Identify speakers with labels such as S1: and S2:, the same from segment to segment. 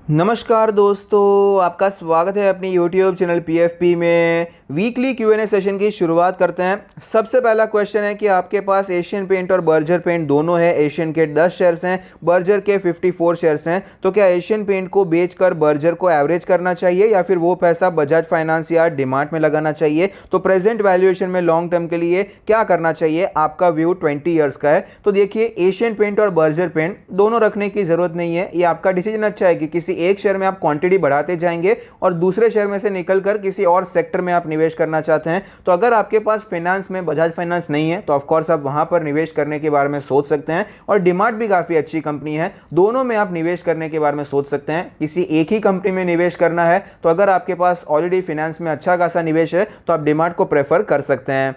S1: नमस्कार दोस्तों, आपका स्वागत है अपनी YouTube चैनल PFP में। वीकली Q&A सेशन की शुरुआत करते हैं। सबसे पहला क्वेश्चन है कि आपके पास एशियन पेंट और बर्जर पेंट दोनों है। एशियन के 10 शेयर्स हैं, बर्जर के 54 शेयर्स हैं। तो क्या एशियन पेंट को बेचकर बर्जर को एवरेज करना चाहिए या फिर वो पैसा बजाज फाइनेंस या डीमार्ट में लगाना चाहिए? तो प्रेजेंट वैल्यूएशन में लॉन्ग टर्म के लिए क्या करना चाहिए? आपका व्यू 20 ईयर्स का है। तो देखिए, एशियन पेंट और बर्जर पेंट दोनों रखने की जरूरत नहीं है। ये आपका डिसीजन अच्छा है कि किसी एक शेयर में आप क्वांटिटी बढ़ाते जाएंगे और दूसरे शेयर में से निकलकर किसी और सेक्टर में आप निवेश करना चाहते हैं। तो अगर आपके पास फाइनेंस में बजाज फाइनेंस नहीं है तो ऑफ कोर्स आप वहां पर निवेश करने के बारे में सोच सकते हैं। और डीमार्ट भी काफी अच्छी कंपनी है, दोनों में आप निवेश करने के बारे में सोच सकते हैं। किसी एक ही कंपनी में निवेश करना है तो अगर आपके पास ऑलरेडी फाइनेंस में अच्छा खासा निवेश है तो आप डीमार्ट को प्रेफर कर सकते हैं।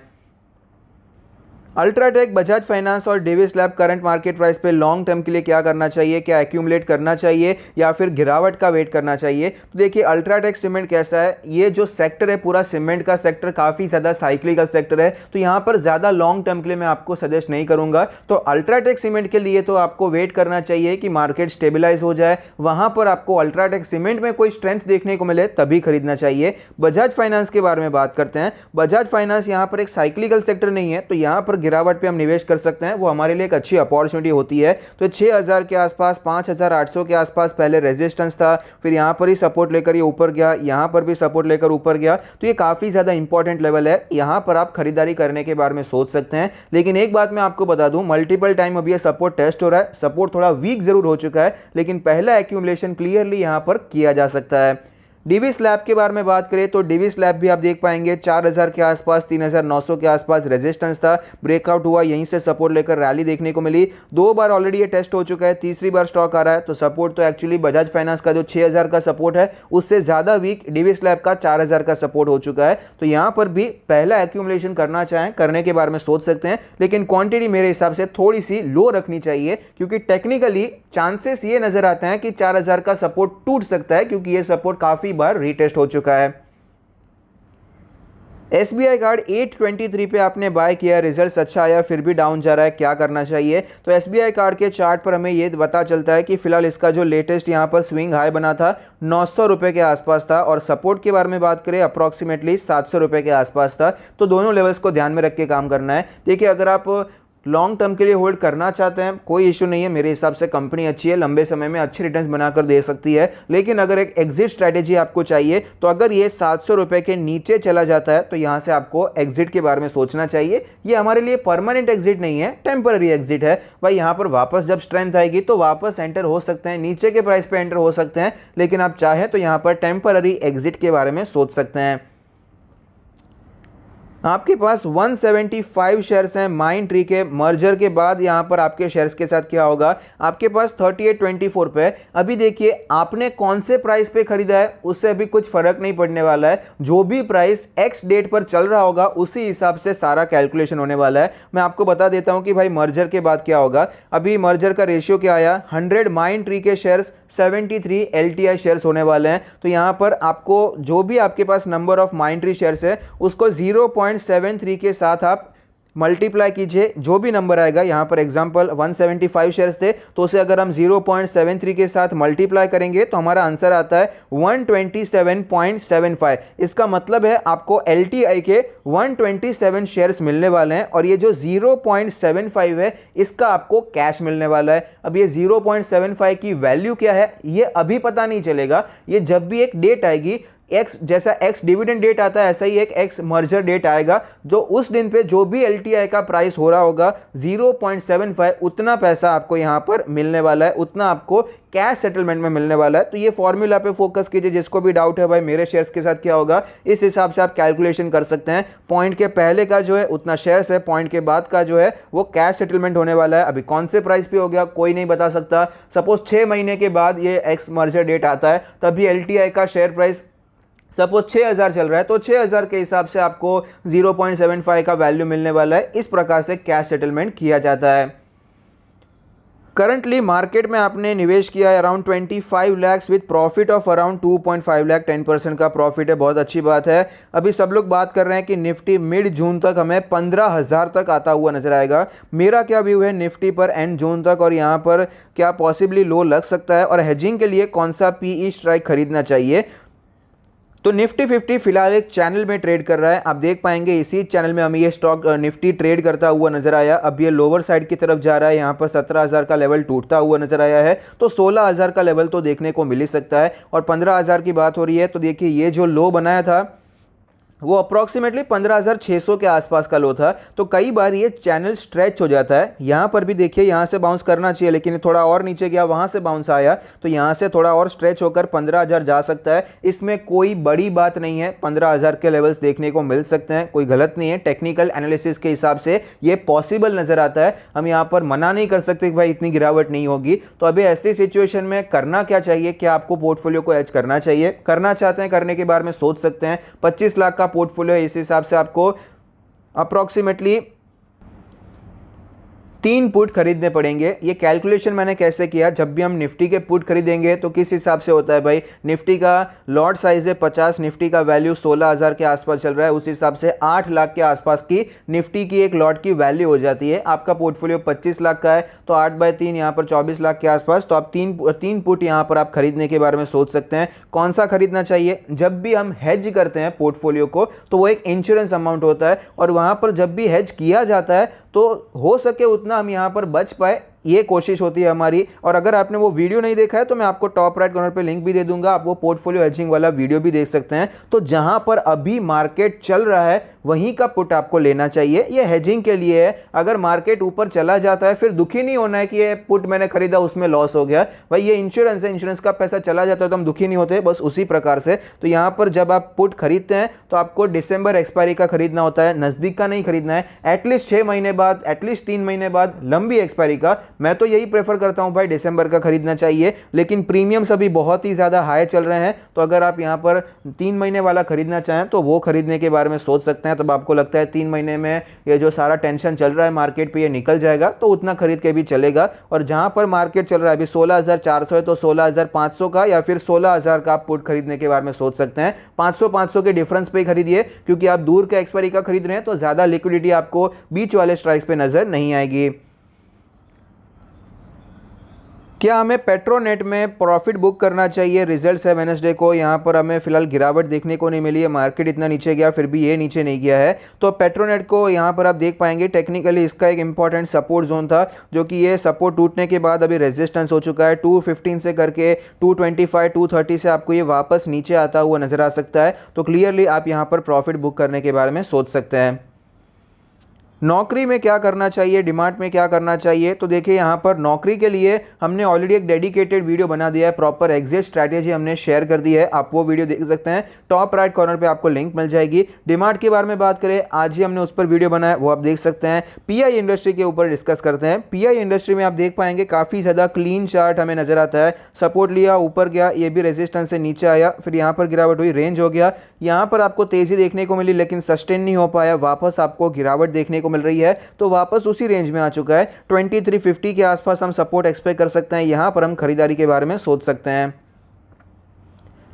S1: अल्ट्राटेक, बजाज फाइनेंस और Davis lab current market price पे लॉन्ग टर्म के लिए क्या करना चाहिए? क्या एक्यूमुलेट करना चाहिए या फिर गिरावट का वेट करना चाहिए? तो देखिए, अल्ट्राटेक सीमेंट कैसा है, ये जो सेक्टर है पूरा सीमेंट का सेक्टर काफ़ी ज़्यादा साइक्लिकल सेक्टर है। तो यहाँ पर ज़्यादा लॉन्ग टर्म के लिए मैं आपको सजेस्ट नहीं करूँगा। तो अल्ट्राटेक सीमेंट के लिए तो आपको वेट करना चाहिए कि मार्केट स्टेबिलाईज हो जाए, वहाँ पर आपको अल्ट्राटेक सीमेंट में कोई स्ट्रेंथ देखने को मिले तभी खरीदना चाहिए। बजाज फाइनेंस के बारे में बात करते हैं। बजाज फाइनेंस यहाँ पर एक साइक्लिकल सेक्टर नहीं है, तो यहाँ पर गिरावट पे हम निवेश कर सकते हैं, वो हमारे लिए एक अच्छी अपॉर्चुनिटी होती है। तो 6000 के आसपास, 5800 के आसपास पहले रेजिस्टेंस था, फिर यहाँ पर ही सपोर्ट लेकर ये ऊपर गया, यहाँ पर भी सपोर्ट लेकर ऊपर गया। तो ये काफ़ी ज़्यादा इंपॉर्टेंट लेवल है, यहाँ पर आप खरीदारी करने के बारे में सोच सकते हैं। लेकिन एक बात मैं आपको बता दूं, मल्टीपल टाइम अभी ये सपोर्ट टेस्ट हो रहा है। सपोर्ट थोड़ा वीक जरूर हो चुका है, लेकिन पहला एक्यूमुलेशन क्लियरली यहाँ पर किया जा सकता है। डिविस लैब के बारे में बात करें तो डिविस लैब भी आप देख पाएंगे 4000 के आसपास, 3900 के आसपास रेजिस्टेंस था, ब्रेकआउट हुआ, यहीं से सपोर्ट लेकर रैली देखने को मिली। 2 बार ऑलरेडी ये टेस्ट हो चुका है, तीसरी बार स्टॉक आ रहा है। तो सपोर्ट तो एक्चुअली बजाज फाइनेंस का जो 6000 का सपोर्ट है उससे ज़्यादा वीक डिविस लैब का 4000 का सपोर्ट हो चुका है। तो यहाँ पर भी पहला एक्यूमुलेशन करना चाहें, करने के बारे में सोच सकते हैं, लेकिन क्वांटिटी मेरे हिसाब से थोड़ी सी लो रखनी चाहिए, क्योंकि टेक्निकली चांसेस ये नजर आते हैं कि 4000 का सपोर्ट टूट सकता है, क्योंकि ये सपोर्ट काफी बार रीटेस्ट हो चुका है। SBI कार्ड 823 पे आपने बाय किया, रिजल्ट्स अच्छा आया, फिर भी डाउन जा रहा है, क्या करना चाहिए? तो SBI कार्ड के चार्ट पर हमें ये पता चलता है कि फिलहाल इसका जो लेटेस्ट यहाँ पर स्विंग हाई बना था 900 रुपये के आसपास था, और सपोर्ट के बारे में बात करें अप्रॉक्सीमेटली 700 रुपये के आसपास था। तो दोनों लेवल्स को ध्यान में रख के काम करना है। देखिए, अगर आप लॉन्ग टर्म के लिए होल्ड करना चाहते हैं कोई इशू नहीं है, मेरे हिसाब से कंपनी अच्छी है, लंबे समय में अच्छे रिटर्न्स बनाकर दे सकती है। लेकिन अगर एक एग्जिट स्ट्रैटेजी आपको चाहिए तो अगर ये 700 रुपये के नीचे चला जाता है तो यहाँ से आपको एग्जिट के बारे में सोचना चाहिए। ये हमारे लिए परमानेंट एग्जिट नहीं है, टेम्पररी एग्जिट है भाई। यहाँ पर वापस जब स्ट्रेंथ आएगी तो वापस एंटर हो सकते हैं, नीचे के प्राइस पे एंटर हो सकते हैं, लेकिन आप चाहें तो यहाँ पर टेम्पररी एग्जिट के बारे में सोच सकते हैं। आपके पास 175 शेयर्स हैं माइंड ट्री के। मर्जर के बाद यहाँ पर आपके शेयर्स के साथ क्या होगा? आपके पास 3824 पे। अभी देखिए, आपने कौन से प्राइस पे खरीदा है उससे अभी कुछ फर्क नहीं पड़ने वाला है। जो भी प्राइस एक्स डेट पर चल रहा होगा उसी हिसाब से सारा कैलकुलेशन होने वाला है। मैं आपको बता देता हूँ कि भाई मर्जर के बाद क्या होगा। अभी मर्जर का रेशियो क्या आया? 100 माइंड ट्री के शेयर्स, 73 LTI शेयर्स होने वाले हैं। तो यहाँ पर आपको जो भी आपके पास number of Mindtree shares है उसको 0.73 के साथ आप मल्टीप्लाई कीजिए। जो भी नंबर आएगा, यहाँ पर एग्जांपल 175 शेयर्स थे तो उसे अगर हम 0.73 के साथ मल्टीप्लाई करेंगे तो हमारा आंसर आता है 127.75। इसका मतलब है आपको LTI के 127 शेयर्स मिलने वाले हैं, और ये जो 0.75 है इसका आपको कैश मिलने वाला है। अब ये 0.75 की वैल्यू क्या है ये अभी पता नहीं चलेगा, ये जब भी एक डेट आएगी, एक्स जैसा एक्स डिविडेंड डेट आता है ऐसा ही एक एक्स मर्जर डेट आएगा, जो उस दिन पे जो भी LTI का प्राइस हो रहा होगा 0.75, उतना पैसा आपको यहाँ पर मिलने वाला है, उतना आपको कैश सेटलमेंट में मिलने वाला है। तो ये फॉर्मूला पे फोकस कीजिए। जिसको भी डाउट है भाई मेरे शेयर्स के साथ क्या होगा, इस हिसाब से आप कैलकुलेशन कर सकते हैं। पॉइंट के पहले का जो है उतना शेयर्स है, पॉइंट के बाद का जो है वो कैश सेटलमेंट होने वाला है। अभी कौन से प्राइस पे हो गया कोई नहीं बता सकता। सपोज 6 महीने के बाद ये एक्स मर्जर डेट आता है, तभी LTI का शेयर प्राइस सपोज 6000 चल रहा है तो 6000 के हिसाब से आपको 0.75 का वैल्यू मिलने वाला है। इस प्रकार से कैश सेटलमेंट किया जाता है। करंटली मार्केट में आपने निवेश किया है around 25 lakhs with profit of around 2.5 lakh, 10% का प्रॉफिट है, बहुत अच्छी बात है। अभी सब लोग बात कर रहे हैं कि निफ्टी मिड जून तक हमें 15,000 तक आता हुआ नजर आएगा। मेरा क्या व्यू है निफ्टी पर एंड जून तक, और यहाँ पर क्या पॉसिबली लो लग सकता है, और हेजिंग के लिए कौन सा पीई स्ट्राइक खरीदना चाहिए। तो निफ्टी 50 फिलहाल एक चैनल में ट्रेड कर रहा है, आप देख पाएंगे इसी चैनल में हमें ये स्टॉक निफ्टी ट्रेड करता हुआ नजर आया। अब ये लोअर साइड की तरफ जा रहा है, यहाँ पर 17,000 का लेवल टूटता हुआ नजर आया है, तो 16,000 का लेवल तो देखने को मिल ही सकता है, और 15,000 की बात हो रही है तो देखिए ये जो लो बनाया था वो अप्रॉक्सीमेटली 15,600 के आसपास का लो था। तो कई बार ये चैनल स्ट्रेच हो जाता है, यहाँ पर भी देखिए यहाँ से बाउंस करना चाहिए लेकिन थोड़ा और नीचे गया, वहाँ से बाउंस आया, तो यहाँ से थोड़ा और स्ट्रेच होकर 15,000 जा सकता है। इसमें कोई बड़ी बात नहीं है, 15,000 के लेवल्स देखने को मिल सकते हैं, कोई गलत नहीं है। टेक्निकल एनालिसिस के हिसाब से ये पॉसिबल नज़र आता है, हम यहाँ पर मना नहीं कर सकते कि भाई इतनी गिरावट नहीं होगी। तो अभी ऐसी सिचुएशन में करना क्या चाहिए, क्या आपको पोर्टफोलियो को एज करना चाहिए, करना चाहते हैं करने के बारे में सोच सकते हैं। 25 लाख का पोर्टफोलियो है, इस हिसाब से आपको अप्रॉक्सीमेटली 3 पुट खरीदने पड़ेंगे। ये कैलकुलेशन मैंने कैसे किया, जब भी हम निफ्टी के पुट खरीदेंगे तो किस हिसाब से होता है भाई, निफ्टी का लॉट साइज है 50, निफ्टी का वैल्यू 16,000 के आसपास चल रहा है, उस हिसाब से 8 लाख के आसपास की निफ्टी की एक लॉट की वैल्यू हो जाती है। आपका पोर्टफोलियो 25 लाख का है तो 8/3 यहाँ पर 24 लाख के आसपास, तो आप तीन पुट यहाँ पर आप खरीदने के बारे में सोच सकते हैं। कौन सा खरीदना चाहिए, जब भी हम हेज करते हैं पोर्टफोलियो को तो वो एक इंश्योरेंस अमाउंट होता है, और वहाँ पर जब भी हेज किया जाता है तो हो सके उतना हम यहाँ पर बच पाए, ये कोशिश होती है हमारी। और अगर आपने वो वीडियो नहीं देखा है तो मैं आपको टॉप राइट कॉर्नर पे लिंक भी दे दूंगा, आप वो पोर्टफोलियो हेजिंग वाला वीडियो भी देख सकते हैं। तो जहां पर अभी मार्केट चल रहा है वहीं का पुट आपको लेना चाहिए, ये हेजिंग के लिए है। अगर मार्केट ऊपर चला जाता है फिर दुखी नहीं होना है कि ये पुट मैंने खरीदा उसमें लॉस हो गया, भाई ये इंश्योरेंस है, इंश्योरेंस का पैसा चला जाता है तो हम दुखी नहीं होते, बस उसी प्रकार से। तो यहाँ पर जब आप पुट खरीदते हैं तो आपको दिसंबर एक्सपायरी का खरीदना होता है, नजदीक का नहीं खरीदना है, एटलीस्ट 6 महीने बाद, एटलीस्ट 3 महीने बाद लंबी एक्सपायरी का। मैं तो यही प्रेफर करता हूं भाई दिसंबर का खरीदना चाहिए, लेकिन प्रीमियम्स अभी बहुत ही ज्यादा हाई चल रहे हैं, तो अगर आप यहां पर 3 महीने वाला खरीदना चाहें तो वो खरीदने के बारे में सोच सकते हैं। तब आपको लगता है 3 महीने में ये जो सारा टेंशन चल रहा है मार्केट पे ये निकल जाएगा, तो उतना खरीद के भी चलेगा। और जहां पर मार्केट चल रहा है अभी 16,400 है तो 16,500 का या फिर 16,000 का आप पुट खरीदने के बारे में सोच सकते हैं। 500 के डिफरेंस पे खरीदिए, क्योंकि आप दूर के एक्सपायरी का खरीद रहे हैं तो ज्यादा लिक्विडिटी आपको बीच वाले स्ट्राइक्स पे नजर नहीं आएगी। क्या हमें पेट्रोनेट में प्रॉफिट बुक करना चाहिए, रिजल्ट्स है वेडनेसडे को, यहाँ पर हमें फिलहाल गिरावट देखने को नहीं मिली है, मार्केट इतना नीचे गया फिर भी ये नीचे नहीं गया है। तो पेट्रोनेट को यहाँ पर आप देख पाएंगे टेक्निकली इसका एक इंपॉर्टेंट सपोर्ट जोन था, जो कि ये सपोर्ट टूटने के बाद अभी रेजिस्टेंस हो चुका है 215 से करके 225 230 से आपको ये वापस नीचे आता हुआ नजर आ सकता है। तो क्लियरली आप यहाँ पर प्रॉफिट बुक करने के बारे में सोच सकते हैं। नौकरी में क्या करना चाहिए, डिमांड में क्या करना चाहिए, तो देखिए यहाँ पर नौकरी के लिए हमने ऑलरेडी एक डेडिकेटेड वीडियो बना दिया है, प्रॉपर एग्जिट स्ट्रैटेजी हमने शेयर कर दी है, आप वो वीडियो देख सकते हैं, टॉप राइट कॉर्नर पे आपको लिंक मिल जाएगी। डिमांड के बारे में बात करें, आज ही हमने उस पर वीडियो बनाया, वो आप देख सकते हैं। पीआई इंडस्ट्री के ऊपर डिस्कस करते हैं। पीआई इंडस्ट्री में आप देख पाएंगे काफ़ी ज़्यादा क्लीन चार्ट हमें नजर आता है, सपोर्ट लिया, ऊपर गया, ये भी रेजिस्टेंस से नीचे आया, फिर यहाँ पर गिरावट हुई, रेंज हो गया, यहाँ पर आपको तेज़ी देखने को मिली लेकिन सस्टेन नहीं हो पाया, वापस आपको गिरावट देखने को मिल रही है, तो वापस उसी रेंज में आ चुका है। 2350 के आसपास हम सपोर्ट एक्सपेक्ट कर सकते हैं, यहां पर हम खरीदारी के बारे में सोच सकते हैं।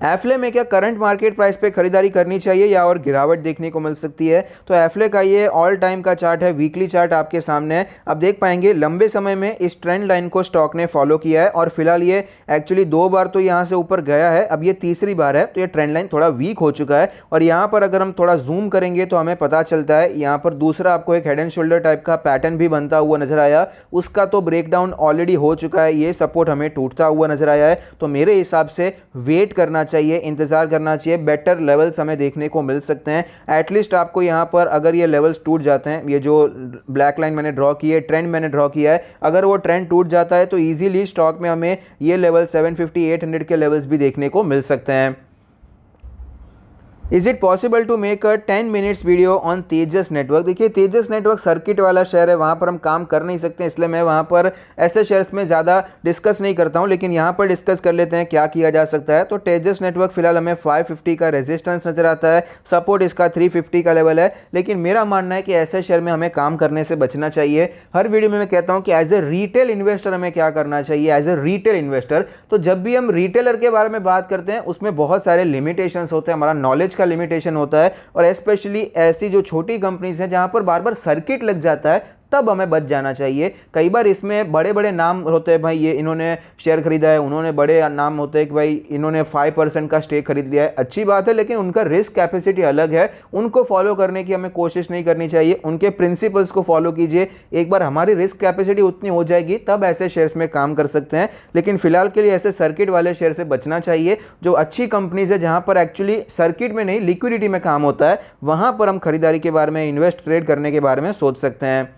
S1: एफले में क्या करंट मार्केट प्राइस पे खरीदारी करनी चाहिए या और गिरावट देखने को मिल सकती है, तो एफले का ये ऑल टाइम का चार्ट है, वीकली चार्ट आपके सामने है, आप देख पाएंगे लंबे समय में इस ट्रेंड लाइन को स्टॉक ने फॉलो किया है, और फिलहाल ये एक्चुअली 2 बार तो यहाँ से ऊपर गया है, अब ये तीसरी बार है, तो ये ट्रेंड लाइन थोड़ा वीक हो चुका है। और यहाँ पर अगर हम थोड़ा जूम करेंगे तो हमें पता चलता है यहाँ पर दूसरा आपको एक हेड एंड शोल्डर टाइप का पैटर्न भी बनता हुआ नजर आया, उसका तो ब्रेकडाउन ऑलरेडी हो चुका है, ये सपोर्ट हमें टूटता हुआ नजर आया है। तो मेरे हिसाब से वेट करना चाहिए, इंतजार करना चाहिए, बेटर लेवल्स हमें देखने को मिल सकते हैं। एटलीस्ट आपको यहाँ पर अगर ये लेवल्स टूट जाते हैं, ये जो ब्लैक लाइन मैंने ड्रॉ की है, ट्रेंड मैंने ड्रॉ किया है, अगर वो ट्रेंड टूट जाता है तो इजीली स्टॉक में हमें ये लेवल 750 800 के लेवल्स भी देखने को मिल सकते हैं। Is it possible to make a 10 minutes video on Tejas network. देखिए तेजस नेटवर्क सर्किट वाला शेयर है, वहाँ पर हम काम कर नहीं सकते, इसलिए मैं वहाँ पर ऐसे शेयर्स में ज़्यादा डिस्कस नहीं करता हूँ, लेकिन यहाँ पर डिस्कस कर लेते हैं क्या किया जा सकता है। तो तेजस नेटवर्क फिलहाल हमें 550 का रेजिस्टेंस नजर आता है, सपोर्ट इसका 350 का लेवल है, लेकिन मेरा मानना है कि ऐसे शेयर में हमें काम करने से बचना चाहिए। हर वीडियो में मैं कहता हूँ कि एज ए रिटेल इन्वेस्टर हमें क्या करना चाहिए। एज ए रिटेल इन्वेस्टर, तो जब भी हम रिटेलर के बारे में बात करते हैं उसमें बहुत सारे लिमिटेशंस होते हैं, हमारा नॉलेज का लिमिटेशन होता है, और स्पेशली ऐसी जो छोटी कंपनीज हैं जहां पर बार बार सर्किट लग जाता है, तब हमें बच जाना चाहिए। कई बार इसमें बड़े बड़े नाम होते हैं, भाई ये इन्होंने शेयर खरीदा है, उन्होंने बड़े नाम होते हैं कि भाई इन्होंने 5% का स्टेक खरीद लिया है, अच्छी बात है, लेकिन उनका रिस्क कैपेसिटी अलग है, उनको फॉलो करने की हमें कोशिश नहीं करनी चाहिए, उनके प्रिंसिपल्स को फॉलो कीजिए। एक बार हमारी रिस्क कैपेसिटी उतनी हो जाएगी तब ऐसे शेयर्स में काम कर सकते हैं, लेकिन फिलहाल के लिए ऐसे सर्किट वाले शेयर से बचना चाहिए। जो अच्छी कंपनीज है जहां पर एक्चुअली सर्किट में नहीं लिक्विडिटी में काम होता है, वहां पर हम खरीदारी के बारे में, इन्वेस्ट ट्रेड करने के बारे में सोच सकते हैं।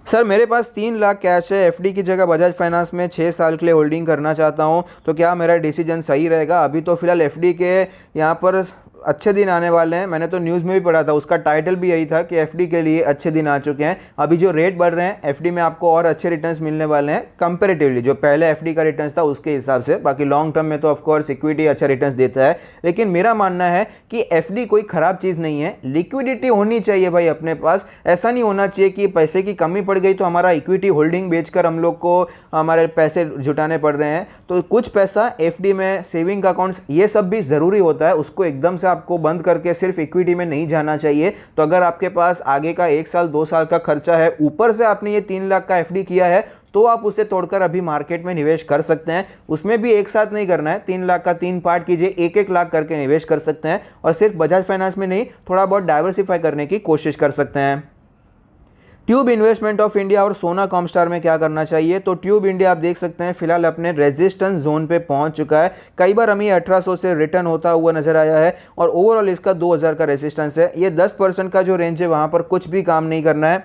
S1: सर मेरे पास 3 लाख कैश है, एफडी की जगह बजाज फाइनेंस में 6 साल के लिए होल्डिंग करना चाहता हूं, तो क्या मेरा डिसीजन सही रहेगा? अभी तो फिलहाल एफडी के यहाँ पर अच्छे दिन आने वाले हैं, मैंने तो न्यूज़ में भी पढ़ा था, उसका टाइटल भी यही था कि एफडी के लिए अच्छे दिन आ चुके हैं। अभी जो रेट बढ़ रहे हैं एफडी में आपको और अच्छे रिटर्न्स मिलने वाले हैं कंपैरेटिवली जो पहले एफडी का रिटर्न्स था उसके हिसाब से। बाकी लॉन्ग टर्म में तो ऑफकोर्स इक्विटी अच्छा रिटर्न्स देता है, लेकिन मेरा मानना है कि एफडी कोई ख़राब चीज़ नहीं है, लिक्विडिटी होनी चाहिए भाई अपने पास। ऐसा नहीं होना चाहिए कि पैसे की कमी पड़ गई तो हमारा इक्विटी होल्डिंग बेचकर हम लोग को हमारे पैसे जुटाने पड़ रहे हैं। तो कुछ पैसा एफडी में, सेविंग अकाउंट्स, ये सब भी ज़रूरी होता है, उसको एकदम से आपको बंद करके सिर्फ इक्विटी में नहीं जाना चाहिए। तो अगर आपके पास आगे का 1 साल 2 साल का खर्चा है, ऊपर से आपने ये 3 लाख का एफडी किया है, तो आप उसे तोड़कर अभी मार्केट में निवेश कर सकते हैं। उसमें भी एक साथ नहीं करना है, 3 लाख का 3 पार्ट कीजिए, 1-1 लाख करके निवेश कर सकते हैं, और सिर्फ बजाज फाइनेंस में नहीं, थोड़ा बहुत डाइवर्सिफाई करने की कोशिश कर सकते हैं। ट्यूब इन्वेस्टमेंट ऑफ इंडिया और सोना कॉमस्टार में क्या करना चाहिए? तो ट्यूब इंडिया आप देख सकते हैं फिलहाल अपने रेजिस्टेंस जोन पे पहुंच चुका है, कई बार हमें 1800 से रिटर्न होता हुआ नजर आया है, और ओवरऑल इसका 2000 का रेजिस्टेंस है। ये 10% का जो रेंज है वहां पर कुछ भी काम नहीं करना है,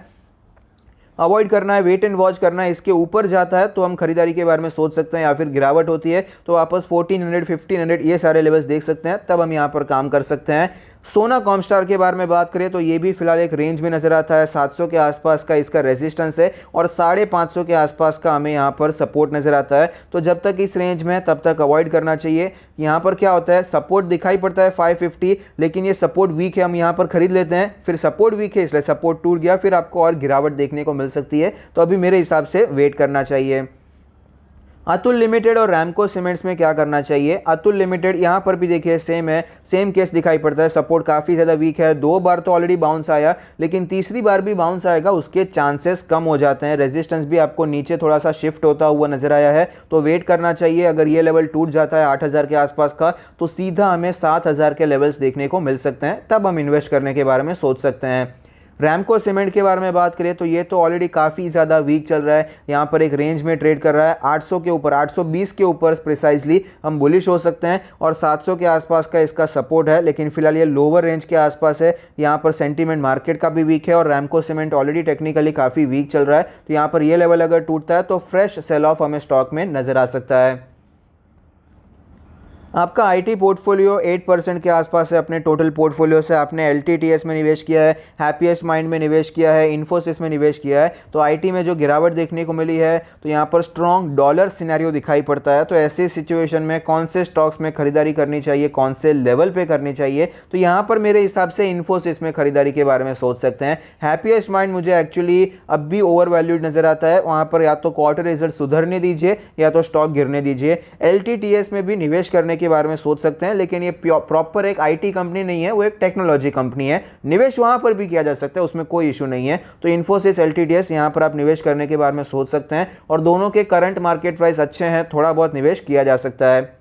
S1: अवॉइड करना है, वेट एंड वॉच करना है। इसके ऊपर जाता है तो हम खरीदारी के बारे में सोच सकते हैं, या फिर गिरावट होती है तो वापस 1400 1500 ये सारे लेवल्स देख सकते हैं, तब हम यहाँ पर काम कर सकते हैं। सोना कॉमस्टार के बारे में बात करें तो ये भी फिलहाल एक रेंज में नजर आता है, 700 के आसपास का इसका रेजिस्टेंस है, और 550 के आसपास का हमें यहाँ पर सपोर्ट नजर आता है। तो जब तक इस रेंज में है तब तक अवॉइड करना चाहिए। यहाँ पर क्या होता है, सपोर्ट दिखाई पड़ता है 550, लेकिन ये सपोर्ट वीक है, हम यहाँ पर खरीद लेते हैं, फिर सपोर्ट वीक है इसलिए सपोर्ट टूट गया, फिर आपको और गिरावट देखने को मिल सकती है। तो अभी मेरे हिसाब से वेट करना चाहिए। अतुल लिमिटेड और रैमको सीमेंट्स में क्या करना चाहिए? अतुल लिमिटेड यहाँ पर भी देखिए सेम है, सेम केस दिखाई पड़ता है, सपोर्ट काफ़ी ज़्यादा वीक है, 2 बार तो ऑलरेडी बाउंस आया, लेकिन तीसरी बार भी बाउंस आएगा उसके चांसेस कम हो जाते हैं। रेजिस्टेंस भी आपको नीचे थोड़ा सा शिफ्ट होता हुआ नजर आया है, तो वेट करना चाहिए। अगर ये लेवल टूट जाता है 8000 के आसपास का, तो सीधा हमें 7000 के लेवल्स देखने को मिल सकते हैं, तब हम इन्वेस्ट करने के बारे में सोच सकते हैं। रैमको सीमेंट के बारे में बात करें तो ये तो ऑलरेडी काफ़ी ज़्यादा वीक चल रहा है, यहाँ पर एक रेंज में ट्रेड कर रहा है, 800 के ऊपर, 820 के ऊपर प्रिसाइजली हम बुलिश हो सकते हैं, और 700 के आसपास का इसका सपोर्ट है, लेकिन फिलहाल ये लोअर रेंज के आसपास है। यहाँ पर सेंटीमेंट मार्केट का भी वीक है, और रैमको सीमेंट ऑलरेडी टेक्निकली काफ़ी वीक चल रहा है, तो यहाँ पर ये लेवल अगर टूटता है तो फ्रेश सेल ऑफ हमें स्टॉक में नज़र आ सकता है। आपका आईटी पोर्टफोलियो 8% के आसपास है अपने टोटल पोर्टफोलियो से, आपने एलटीटीएस में निवेश किया है, हैप्पीएस्ट माइंड में निवेश किया है, इन्फोसिस में निवेश किया है, तो आईटी में जो गिरावट देखने को मिली है तो यहाँ पर स्ट्रॉन्ग डॉलर सिनेरियो दिखाई पड़ता है। तो ऐसी सिचुएशन में कौन से स्टॉक्स में खरीदारी करनी चाहिए, कौन से लेवल पे करनी चाहिए? तो यहाँ पर मेरे हिसाब से इन्फोसिस में खरीदारी के बारे में सोच सकते हैं। हैप्पीएस्ट माइंड मुझे एक्चुअली अब भी ओवर वैल्यूड नजर आता है, वहाँ पर या तो क्वार्टर रिजल्ट सुधरने दीजिए या तो स्टॉक गिरने दीजिए। एलटीटीएस में भी निवेश करने के बारे में सोच सकते हैं, लेकिन ये प्रॉपर एक आईटी कंपनी नहीं है, वो एक टेक्नोलॉजी कंपनी है, निवेश वहां पर भी किया जा सकता है, उसमें कोई इशू नहीं है। तो इन्फोसिस, एलटीटीएस, यहां पर आप निवेश करने के बारे में सोच सकते हैं, और दोनों के करंट मार्केट प्राइस अच्छे हैं, थोड़ा बहुत निवेश किया जा सकता है।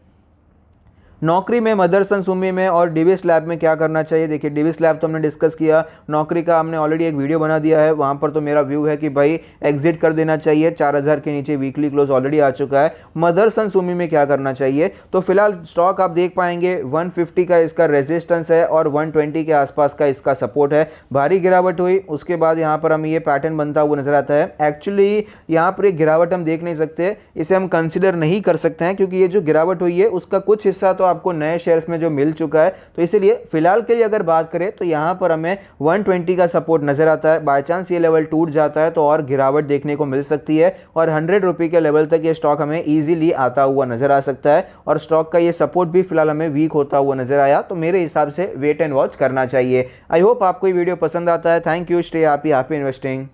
S1: नौकरी में, मदरसन सुमी में और डिविस लैब में क्या करना चाहिए? देखिए डिविस लैब तो हमने डिस्कस किया, नौकरी का हमने ऑलरेडी एक वीडियो बना दिया है, वहाँ पर तो मेरा व्यू है कि भाई एग्जिट कर देना चाहिए, 4000 के नीचे वीकली क्लोज ऑलरेडी आ चुका है। मदरसन सुमी में क्या करना चाहिए? तो फिलहाल स्टॉक आप देख पाएंगे 150 का इसका रेजिस्टेंस है और 120 के आसपास का इसका सपोर्ट है। भारी गिरावट हुई, उसके बाद यहाँ पर हमें ये पैटर्न बनता हुआ नजर आता है। एक्चुअली यहाँ पर एक गिरावट हम देख नहीं सकते, इसे हम कंसिडर नहीं कर सकते हैं, क्योंकि ये जो गिरावट हुई है उसका कुछ हिस्सा तो आपको नए शेयर्स में जो मिल चुका है। तो इसीलिए फिलहाल के लिए अगर बात करें तो यहाँ पर हमें 120 का सपोर्ट नजर आता है। बाय चांस ये लेवल टूट जाता है तो और गिरावट देखने को मिल सकती है और 100 रुपये के लेवल तक ये स्टॉक हमें ईजिली आता हुआ नजर आ सकता है और स्टॉक का ये सपोर्ट भी फिलहाल हमें वीक होता हुआ नजर आया, तो मेरे हिसाब से वेट एंड वॉच करना चाहिए। आई होप आपको ये वीडियो पसंद आता है। Thank you, stay happy, happy investing.